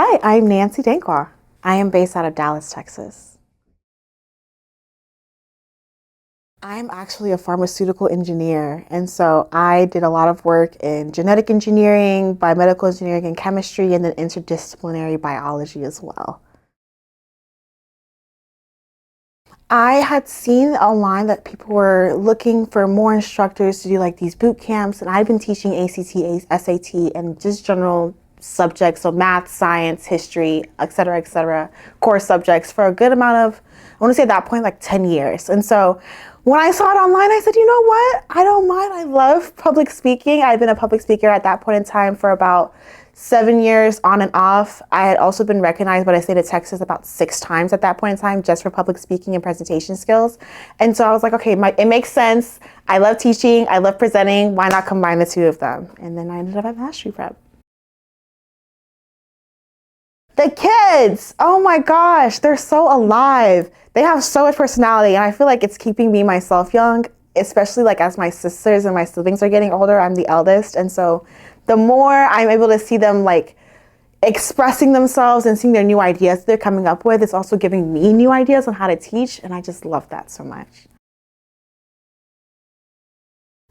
Hi, I'm Nancy Dankwah. I am based out of Dallas, Texas. I'm actually a pharmaceutical engineer, and so I did a lot of work in genetic engineering, biomedical engineering, and chemistry, and then interdisciplinary biology as well. I had seen online that people were looking for more instructors to do like these boot camps, and I've been teaching ACT, SAT, and just general subjects, so math, science, history, et cetera, core subjects for a good amount of, I want to say at that point, like 10 years. And so when I saw it online, I said, you know what? I don't mind. I love public speaking. I've been a public speaker at that point in time for about 7 years on and off. I had also been recognized by the state of Texas about 6 times at that point in time just for public speaking and presentation skills. And so I was like, okay, it makes sense. I love teaching. I love presenting. Why not combine the two of them? And then I ended up at MasteryPrep. The kids, oh my gosh, they're so alive. They have so much personality, and I feel like it's keeping me myself young, especially like as my sisters and my siblings are getting older. I'm the eldest, and so the more I'm able to see them like expressing themselves and seeing their new ideas they're coming up with, it's also giving me new ideas on how to teach, and I just love that so much.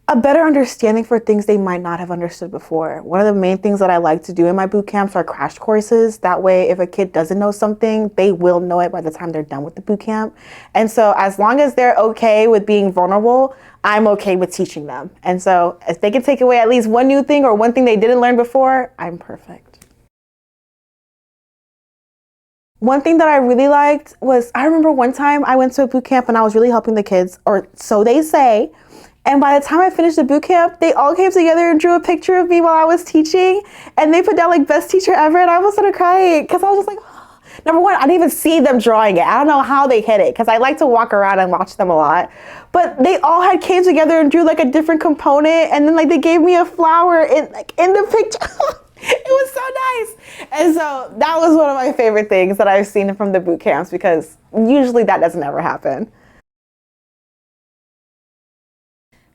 A better understanding for things they might not have understood before. One of the main things that I like to do in my boot camps are crash courses. That way, if a kid doesn't know something, they will know it by the time they're done with the boot camp. And so as long as they're okay with being vulnerable, I'm okay with teaching them. And so if they can take away at least one new thing or one thing they didn't learn before, I'm perfect. One thing that I really liked was, I remember one time I went to a boot camp and I was really helping the kids, or so they say. And by the time I finished the boot camp, they all came together and drew a picture of me while I was teaching. And they put down like best teacher ever. And I almost started crying because I was just like, oh. Number one, I didn't even see them drawing it. I don't know how they hit it because I like to walk around and watch them a lot. But they all came together and drew like a different component. And then like they gave me a flower in the picture. It was so nice. And so that was one of my favorite things that I've seen from the boot camps, because usually that doesn't ever happen.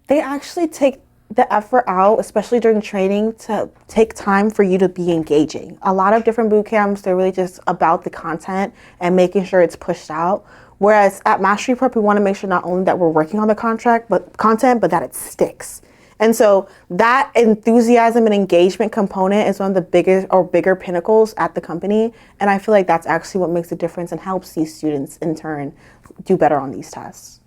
They actually take the effort out, especially during training, to take time for you to be engaging. A lot of different boot camps, they're really just about the content and making sure it's pushed out. Whereas at MasteryPrep, we want to make sure not only that we're working on the content, but that it sticks. And so that enthusiasm and engagement component is one of the bigger pinnacles at the company. And I feel like that's actually what makes a difference and helps these students in turn do better on these tests.